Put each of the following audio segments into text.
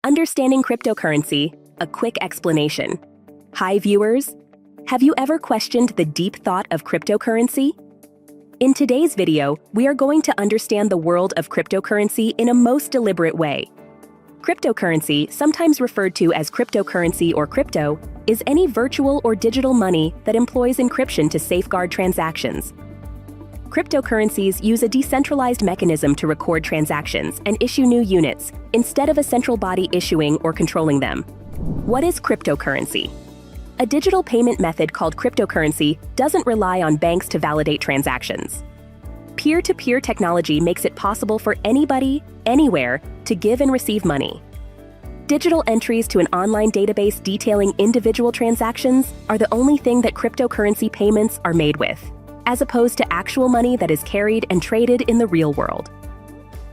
Understanding cryptocurrency, a quick explanation. Hi viewers, have you ever questioned the deep thought of cryptocurrency? In today's video, we are going to understand the world of cryptocurrency in a most deliberate way. Cryptocurrency, sometimes referred to as cryptocurrency or crypto, is any virtual or digital money that employs encryption to safeguard transactions. Cryptocurrencies use a decentralized mechanism to record transactions and issue new units, instead of a central body issuing or controlling them. What is cryptocurrency? A digital payment method called cryptocurrency doesn't rely on banks to validate transactions. Peer-to-peer technology makes it possible for anybody, anywhere, to give and receive money. Digital entries to an online database detailing individual transactions are the only thing that cryptocurrency payments are made with, as opposed to actual money that is carried and traded in the real world.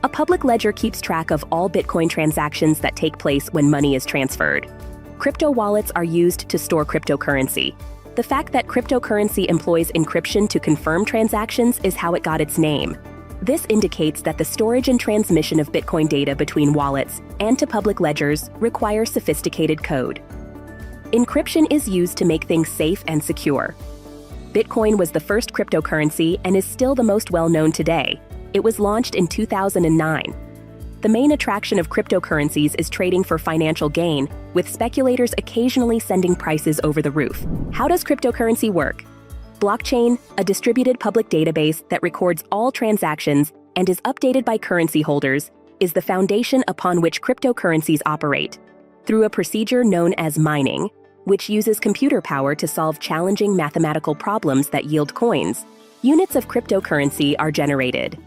A public ledger keeps track of all Bitcoin transactions that take place when money is transferred. Crypto wallets are used to store cryptocurrency. The fact that cryptocurrency employs encryption to confirm transactions is how it got its name. This indicates that the storage and transmission of Bitcoin data between wallets and to public ledgers require sophisticated code. Encryption is used to make things safe and secure. Bitcoin was the first cryptocurrency and is still the most well-known today. It was launched in 2009. The main attraction of cryptocurrencies is trading for financial gain, with speculators occasionally sending prices over the roof. How does cryptocurrency work? Blockchain, a distributed public database that records all transactions and is updated by currency holders, is the foundation upon which cryptocurrencies operate, through a procedure known as mining, which uses computer power to solve challenging mathematical problems that yield coins. Units of cryptocurrency are generated.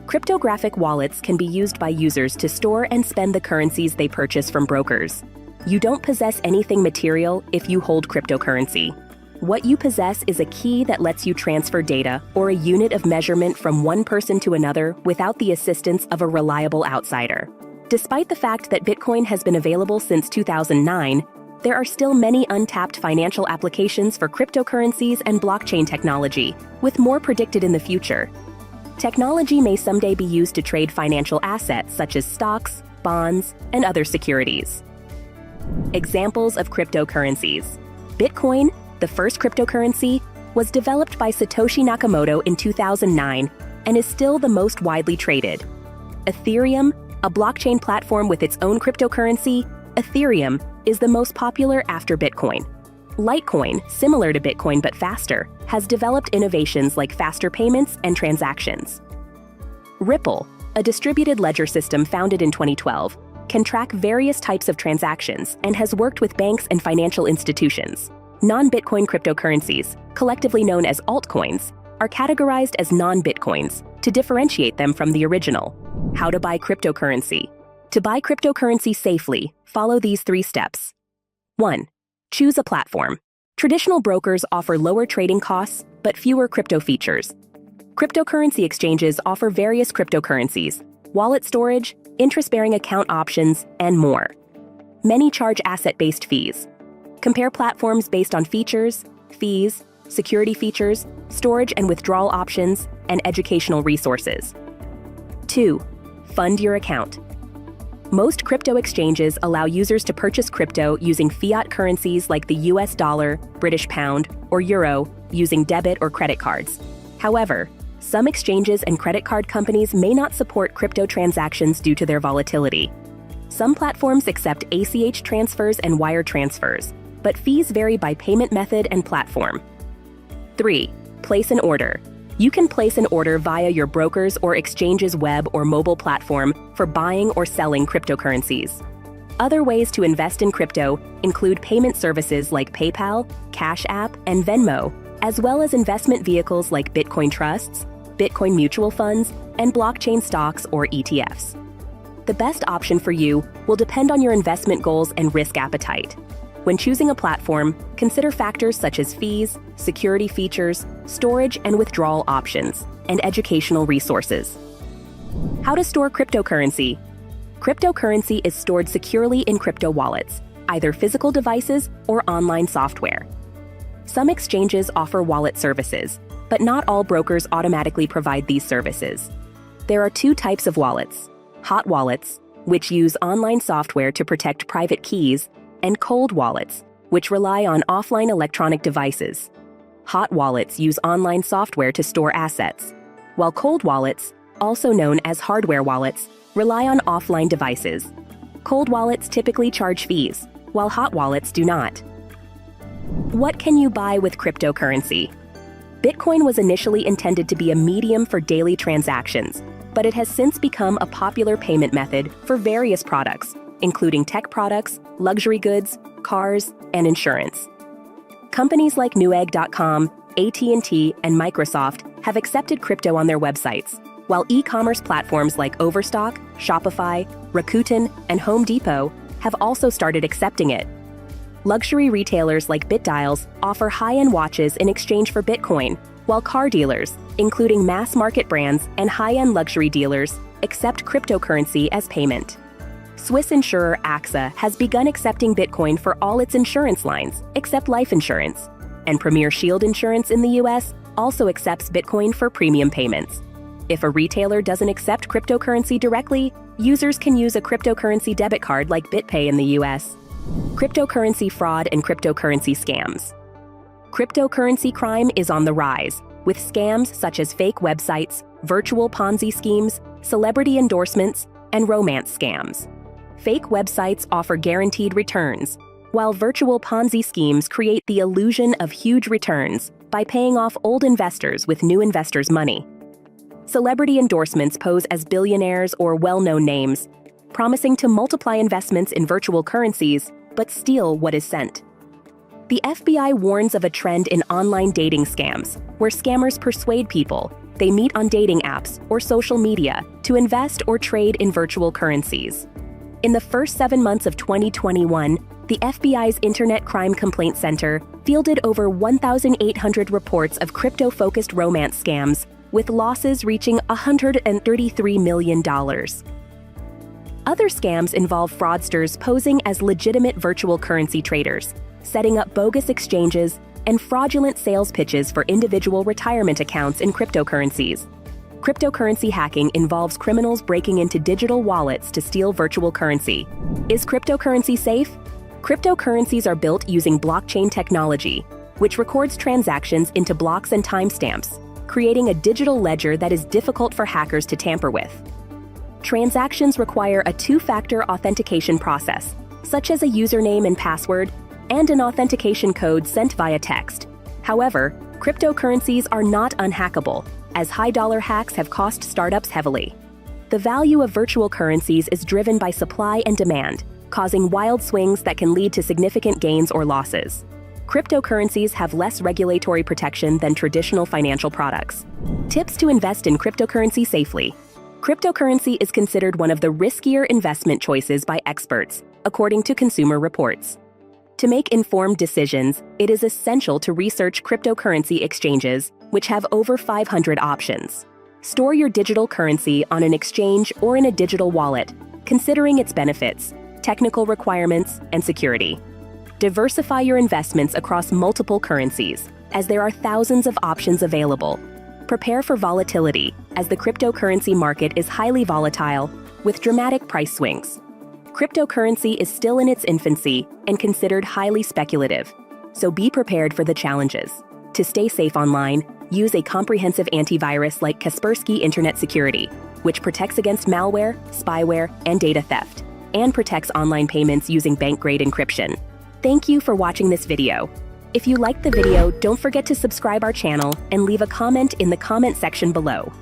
Cryptographic wallets can be used by users to store and spend the currencies they purchase from brokers. You don't possess anything material if you hold cryptocurrency. What you possess is a key that lets you transfer data or a unit of measurement from one person to another without the assistance of a reliable outsider. Despite the fact that Bitcoin has been available since 2009, there are still many untapped financial applications for cryptocurrencies and blockchain technology, with more predicted in the future. Technology may someday be used to trade financial assets such as stocks, bonds, and other securities. Examples of cryptocurrencies. Bitcoin, the first cryptocurrency, was developed by Satoshi Nakamoto in 2009 and is still the most widely traded. Ethereum, a blockchain platform with its own cryptocurrency, Ethereum is the most popular after Bitcoin. Litecoin, similar to Bitcoin but faster, has developed innovations like faster payments and transactions. Ripple, a distributed ledger system founded in 2012, can track various types of transactions and has worked with banks and financial institutions. Non-Bitcoin cryptocurrencies, collectively known as altcoins, are categorized as non-Bitcoins to differentiate them from the original. How to buy cryptocurrency. To buy cryptocurrency safely, follow these 3 steps. 1. Choose a platform. Traditional brokers offer lower trading costs, but fewer crypto features. Cryptocurrency exchanges offer various cryptocurrencies, wallet storage, interest-bearing account options, and more. Many charge asset-based fees. Compare platforms based on features, fees, security features, storage and withdrawal options, and educational resources. 2. Fund your account. Most crypto exchanges allow users to purchase crypto using fiat currencies like the US dollar, British pound, or euro using debit or credit cards. However, some exchanges and credit card companies may not support crypto transactions due to their volatility. Some platforms accept ACH transfers and wire transfers, but fees vary by payment method and platform. 3. Place an order. You can place an order via your broker's or exchange's web or mobile platform for buying or selling cryptocurrencies. Other ways to invest in crypto include payment services like PayPal, Cash App, and Venmo, as well as investment vehicles like Bitcoin trusts, Bitcoin mutual funds, and blockchain stocks or ETFs. The best option for you will depend on your investment goals and risk appetite. When choosing a platform, consider factors such as fees, security features, storage and withdrawal options, and educational resources. How to store cryptocurrency. Cryptocurrency is stored securely in crypto wallets, either physical devices or online software. Some exchanges offer wallet services, but not all brokers automatically provide these services. There are 2 types of wallets: hot wallets, which use online software to protect private keys, and cold wallets, which rely on offline electronic devices. Hot wallets use online software to store assets, while cold wallets, also known as hardware wallets, rely on offline devices. Cold wallets typically charge fees, while hot wallets do not. What can you buy with cryptocurrency? Bitcoin was initially intended to be a medium for daily transactions, but it has since become a popular payment method for various products, including tech products, luxury goods, cars, and insurance. Companies like Newegg.com, AT&T, and Microsoft have accepted crypto on their websites, while e-commerce platforms like Overstock, Shopify, Rakuten, and Home Depot have also started accepting it. Luxury retailers like BitDials offer high-end watches in exchange for Bitcoin, while car dealers, including mass-market brands and high-end luxury dealers, accept cryptocurrency as payment. Swiss insurer AXA has begun accepting Bitcoin for all its insurance lines, except life insurance, and Premier Shield Insurance in the US also accepts Bitcoin for premium payments. If a retailer doesn't accept cryptocurrency directly, users can use a cryptocurrency debit card like BitPay in the US. Cryptocurrency fraud and cryptocurrency scams. Cryptocurrency crime is on the rise, with scams such as fake websites, virtual Ponzi schemes, celebrity endorsements, and romance scams. Fake websites offer guaranteed returns, while virtual Ponzi schemes create the illusion of huge returns by paying off old investors with new investors' money. Celebrity endorsements pose as billionaires or well-known names, promising to multiply investments in virtual currencies, but steal what is sent. The FBI warns of a trend in online dating scams, where scammers persuade people they meet on dating apps or social media to invest or trade in virtual currencies. In the first 7 months of 2021, the FBI's Internet Crime Complaint Center fielded over 1,800 reports of crypto-focused romance scams, with losses reaching $133 million. Other scams involve fraudsters posing as legitimate virtual currency traders, setting up bogus exchanges, and fraudulent sales pitches for individual retirement accounts in cryptocurrencies. Cryptocurrency hacking involves criminals breaking into digital wallets to steal virtual currency. Is cryptocurrency safe? Cryptocurrencies are built using blockchain technology, which records transactions into blocks and timestamps, creating a digital ledger that is difficult for hackers to tamper with. Transactions require a two-factor authentication process, such as a username and password, and an authentication code sent via text. However, cryptocurrencies are not unhackable, as high-dollar hacks have cost startups heavily. The value of virtual currencies is driven by supply and demand, causing wild swings that can lead to significant gains or losses. Cryptocurrencies have less regulatory protection than traditional financial products. Tips to invest in cryptocurrency safely. Cryptocurrency is considered one of the riskier investment choices by experts, according to Consumer Reports. To make informed decisions, it is essential to research cryptocurrency exchanges, which have over 500 options. Store your digital currency on an exchange or in a digital wallet, considering its benefits, technical requirements, and security. Diversify your investments across multiple currencies, as there are thousands of options available. Prepare for volatility, as the cryptocurrency market is highly volatile, with dramatic price swings. Cryptocurrency is still in its infancy and considered highly speculative, so be prepared for the challenges. To stay safe online, use a comprehensive antivirus like Kaspersky Internet Security, which protects against malware, spyware, and data theft, and protects online payments using bank-grade encryption. Thank you for watching this video. If you liked the video, don't forget to subscribe our channel and leave a comment in the comment section below.